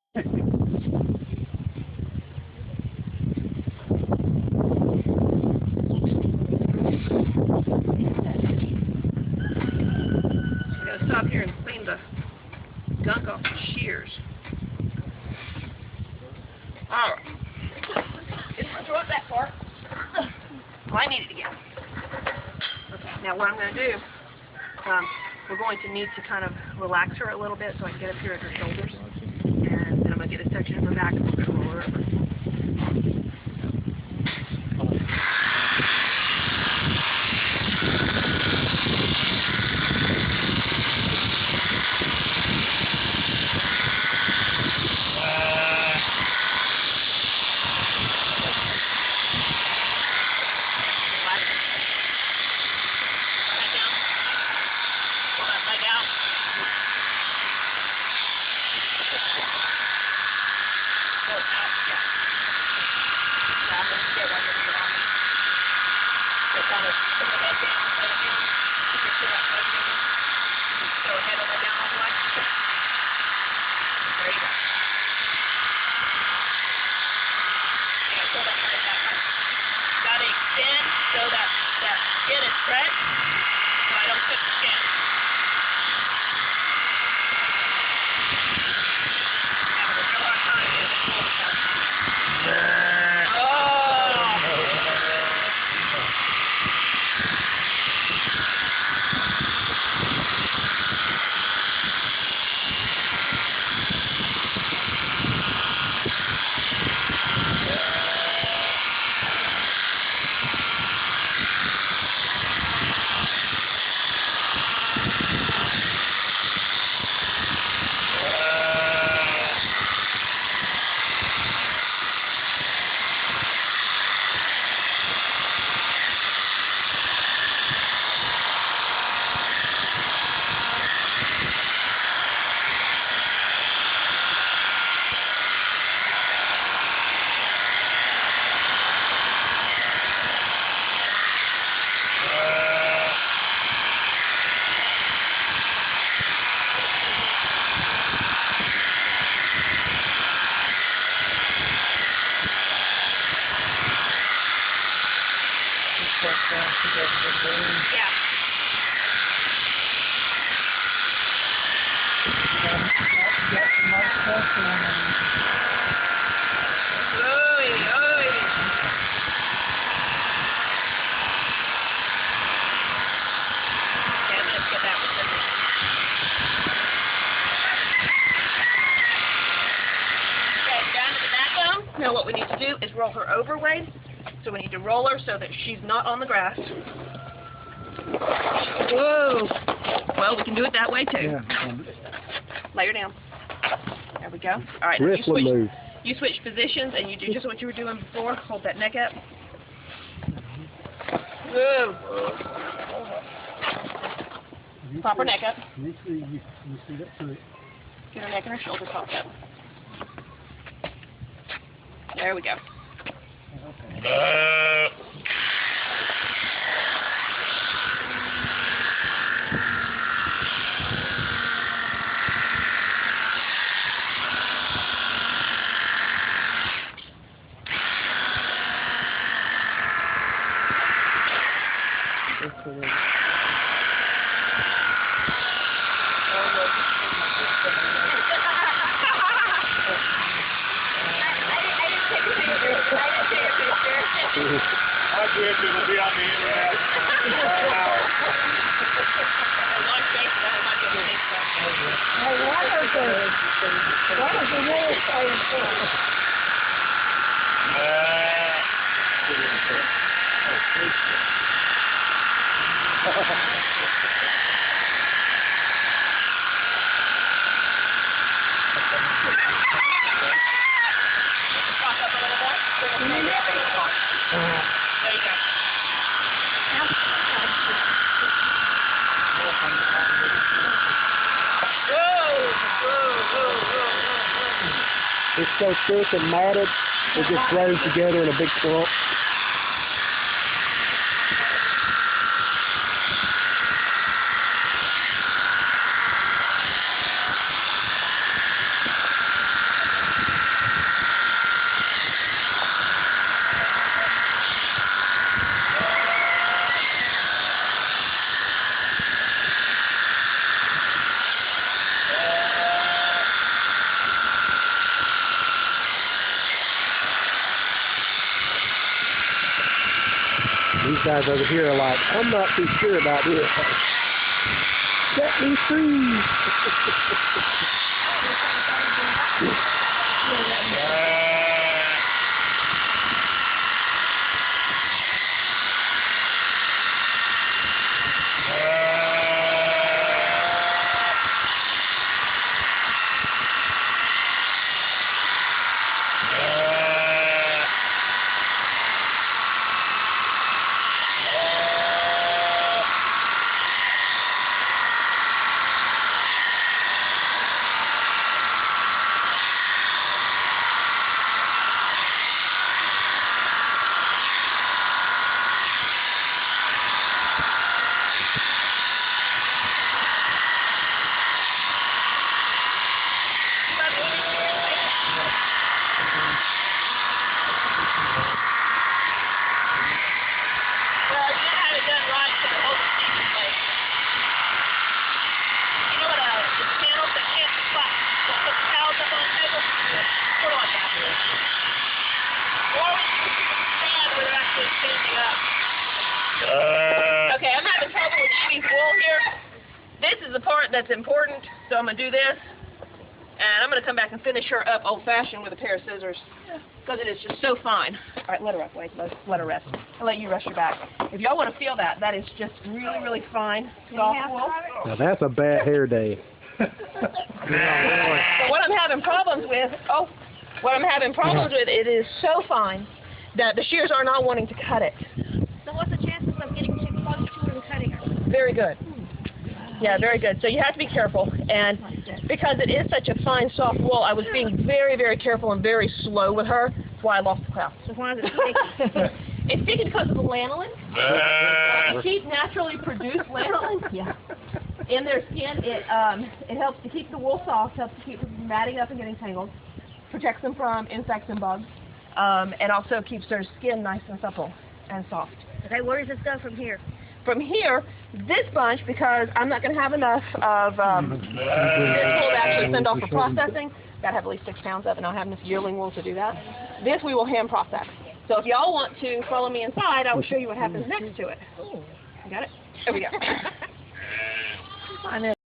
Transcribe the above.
Stop here and clean the gunk off the shears. Alright. Just throw it that far. Well, I need it again. Okay, now what I'm going to do, we're going to need to kind of relax her a little bit so I can get up here at her shoulders. And then I'm going to get a section of her back and we're going to roll her over. So that skin is stretched, so I don't tip the skin. Having a real hard time with this whole stuff. Yeah. Now what we need to do is roll her over way. So we need to roll her so that she's not on the grass. Whoa. Well, we can do it that way too. Yeah. Lay her down. There we go. All right. You switch positions and you do just what you were doing before. Hold that neck up. Whoa. Pop her neck up. Get her neck and her shoulder popped up. There we go. I wish it would be on the internet. It's so thick and matted, it just runs together in a big clump. guys over here are like, I'm not too sure about this. Set me free. Okay, I'm having trouble with Amy's wool here. This is the part that's important, so I'm going to do this. And I'm going to come back and finish her up old-fashioned with a pair of scissors, because it is just so fine. All right, let her up, wait, let her rest. I'll let you rest your back. If y'all want to feel that, that is just really, really fine, soft wool. Now that's a bad hair day. But what I'm having problems with, it is so fine that the shears are not wanting to cut it. So what's the chances of getting too close to it and cutting it? Very good. Yeah, very good. So you have to be careful, and because it is such a fine, soft wool, I was being very, very careful and very slow with her. That's why I lost the class. So why is it sticky? It's sticky because of the lanolin. To keep naturally produced lanolin in their skin, it helps to keep the wool soft, helps to keep them from matting up and getting tangled, protects them from insects and bugs, and also keeps their skin nice and supple and soft. Okay, where does this go from here? From here, this bunch, because I'm not going to have enough of this wool to actually send off for processing. Got to have at least 6 pounds of it, and I'll have enough yearling wool to do that. This we will hand process. So if y'all want to follow me inside, I will show you what happens next to it. You got it? There we go.